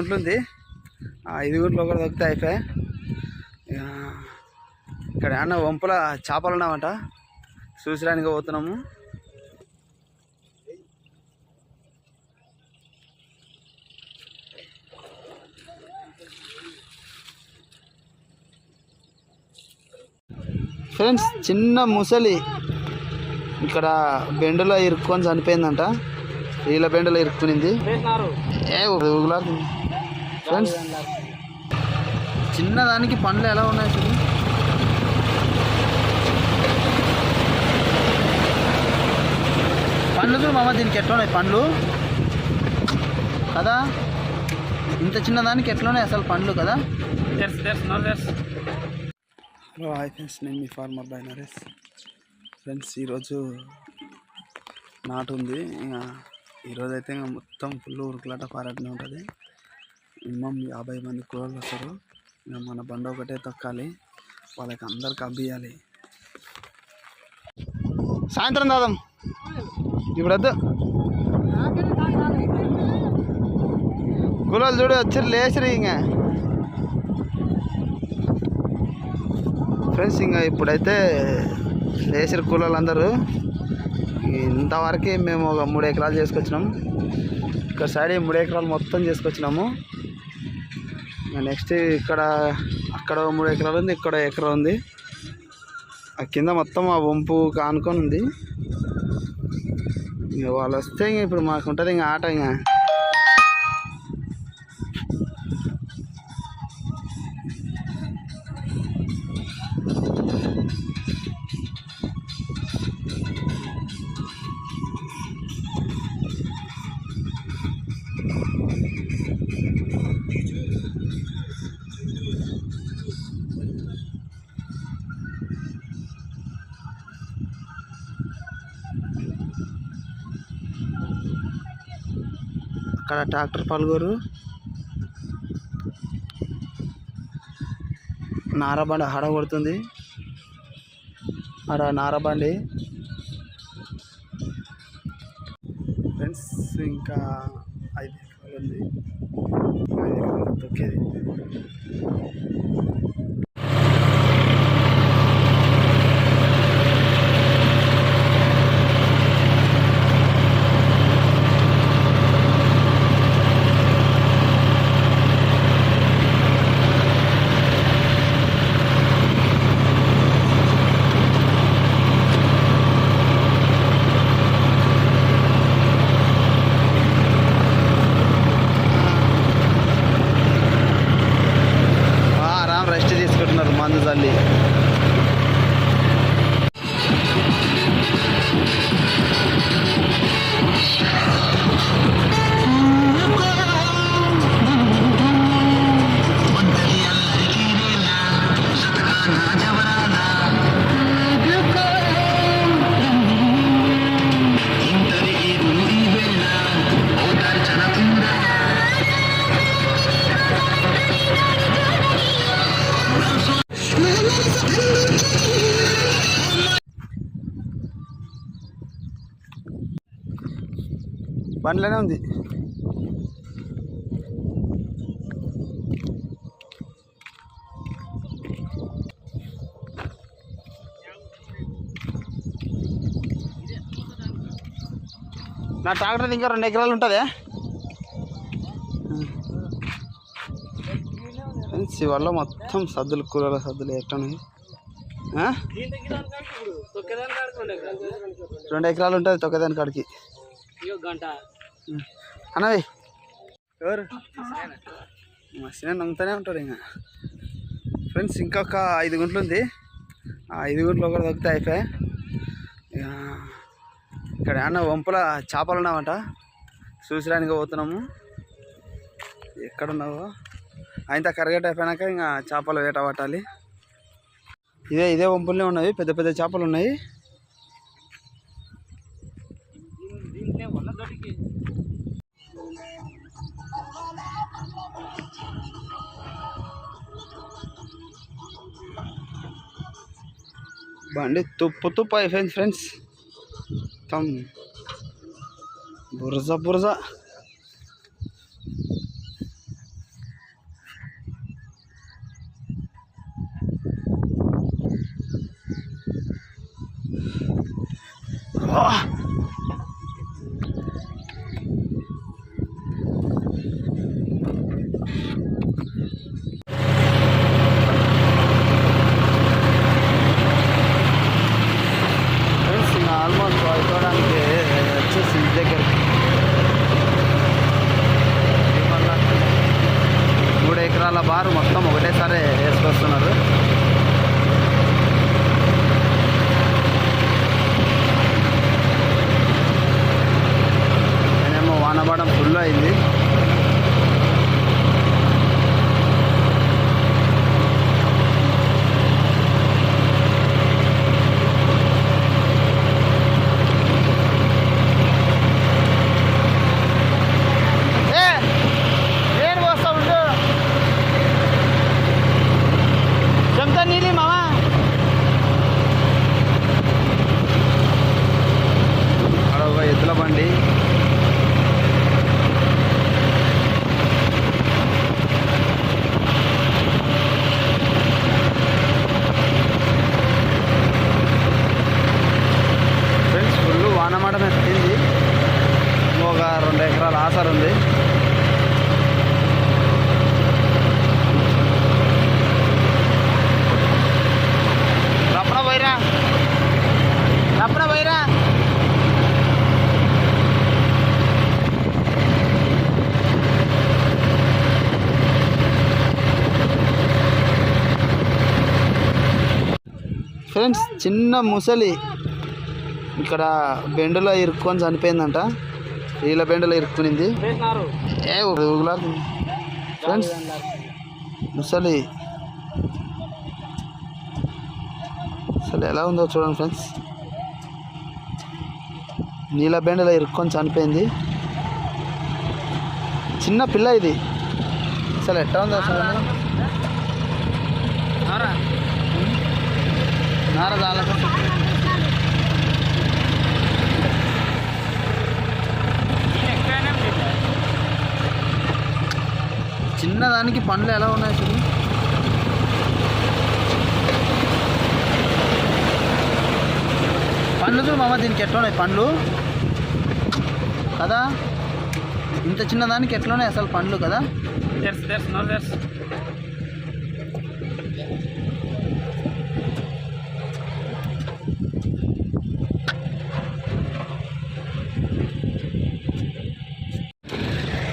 గుంటలు ఉంది. 5 గుంటలు ఒకటి దొరికితే అయిపోయాయి. ఇక్కడ ఏమన్నా వంపుల చేపలు ఉన్నామంట, చూసడానికి పోతున్నాము. ఫ్రెండ్స్, చిన్న ముసలి ఇక్కడ బెండులో ఇరుక్కొని చనిపోయిందంట. వీళ్ళ బెండులో ఇరుక్కునింది. ఫ్రెండ్స్, చిన్నదానికి పండ్లు ఎలా ఉన్నాయి చూడు. పండ్లు చూడు మామ, దీనికి ఎట్లా ఉన్నాయి పండ్లు కదా. ఇంత చిన్నదానికి ఎట్లున్నాయి అసలు పండ్లు కదా. హలో హాయ్ ఫ్రెండ్స్, నేను మీ ఫార్మర్ బై నరేష్. ఫ్రెండ్స్, ఈరోజు నాటు ఉంది. ఇంకా ఈరోజు అయితే ఇంకా మొత్తం ఫుల్ ఉరుకులాట పారాటనే ఉంటుంది. మినిమం 50 మంది కూరలు వస్తారు. ఇంకా మన బండ ఒకటే తొక్కాలి, వాళ్ళకి అందరికి అబ్బియాలి. సాయంత్రం దాదాం ఇప్పుడు వద్దు. కూరలు చూడు వచ్చి లేచిరి. ఇంకా ఫ్రెండ్స్, ఇంకా ఇప్పుడైతే లేచిరి కూరలు అందరూ. ఇంతవరకు మేము ఒక 3 ఎకరాలు చేసుకొచ్చినాం. ఇక్కడ సైడ్ 3 ఎకరాలు మొత్తం చేసుకొచ్చినాము. నెక్స్ట్ ఇక్కడ అక్కడ 3 ఎకరాలు ఉంది, ఇక్కడ ఎకరం ఉంది. ఆ కింద మొత్తం ఆ వంపు కానుకొని ఉంది. ఇంక వాళ్ళు వస్తే ఇంక ఇప్పుడు మాకు ఉంటుంది ఇంకా ఆట. ఇంకా అక్కడ ట్రాక్టర్ పలుగురు, నారబండి హడ కొడుతుంది. ఆడ నారబండి. ఫ్రెండ్స్, ఇంకా 5 ఎకరాలు ఉంది. 5 ఎకరాలు తొక్కేది. రెస్ట్ తీసుకుంటున్నారు మందు తల్లి. బండ్లోనే ఉంది. నా ట్రాక్టర్ ఇంకా 2 ఎకరాలు ఉంటుంది. ఇవాళ మొత్తం సద్దులు, కూరల సద్దులు ఎట్టున్నాయి. 2 ఎకరాలు ఉంటుంది తొక్కదాని కాడికి. అన్నవి ఎవరు మసిన నమ్ముతూనే ఉంటారు. ఇంకా ఫ్రెండ్స్, ఇంకొక 5 గుంటలు ఉంది. 5 గుంటలు ఒకటి దొరికితే అయిపోయాయి. ఇక్కడ ఏమన్నా వంపుల చేపలు ఉన్నామంట, చూసడానికి పోతున్నాము. ఎక్కడున్నావో ఆయన కరగట అయిపోయినాక ఇంకా చేపలు వేట పట్టాలి. ఇదే వంపులనే ఉన్నాయి, పెద్ద పెద్ద చేపలు ఉన్నాయి. బండి తుప్పు అయిపోయింది ఫ్రెండ్స్. మొత్తం బురజ ఆల్మోస్ట్ అయిపోవడానికి వచ్చేసి ఇంటి దగ్గరికి 3 ఎకరాల బారు మొత్తం ఒకటేసారి వేసుకొస్తున్నారు. నేనేమో వానపడడం ఫుల్ అయింది. ఎద్దుల బండి ఫ్రెండ్స్, ఫుల్ వానమాడం ఎత్తింది. ఒక 2 ఎకరాల ఆసరు ఉంది. రప్పన పోయిరా. ఫ్రెండ్స్, చిన్న ముసలి ఇక్కడ బెండులో ఇరుక్కొని చనిపోయిందంట. వీళ్ళ బెండులో ఇరుక్కునింది. ఫ్రెండ్స్, ముసలి అసలు ఎలా ఉందో చూడండి ఫ్రెండ్స్. నీళ్ళ బెండలో ఇరుక్కొని చనిపోయింది. చిన్న పిల్ల ఇది. అసలు ఎట్లా ఉందో చూడండి. చిన్నదానికి పండ్లు ఎలా ఉన్నాయి చూడండి. పండ్లు చూడు మామ, దీనికి ఎట్లా ఉన్నాయి పండ్లు కదా. ఇంత చిన్నదానికి ఎట్లా ఉన్నాయి అసలు పండ్లు కదా.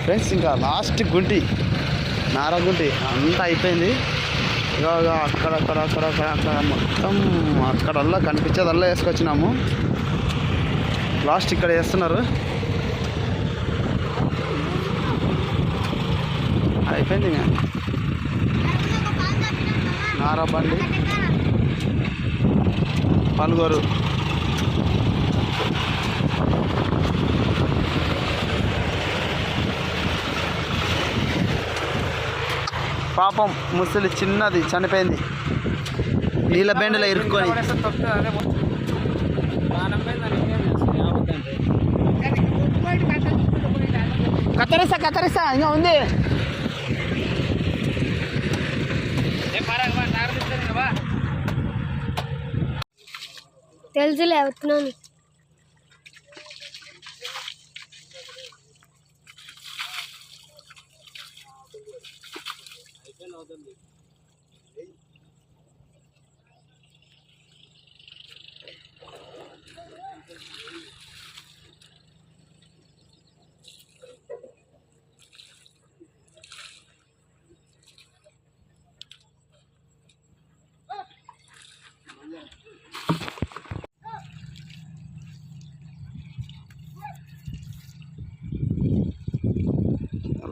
ఫ్రెండ్స్, ఇంకా లాస్ట్ గుంటి నారగుంటి అంతా అయిపోయింది. ఇక అక్కడ మొత్తం అక్కడల్లా కనిపించేదల్లా వేసుకొచ్చినాము. లాస్ట్ ఇక్కడ వేస్తున్నారు. అయిపోయింది. ఇంకా నారబండి పలుగురు. పాపం ముసలి చిన్నది చనిపోయింది నీళ్ళ బెండలో ఇరుక్కొని. కత్తరిస్తా ఇంకా ఉంది. తెలుసులే అవుతున్నాను.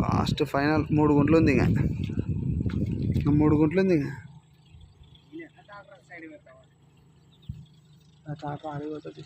లాస్ట్ ఫైనల్ 3 గుంటలు ఉంది. ఇంకా 3 గుంటలు ఉంది. ఇంకా ఆడిపోతుంది.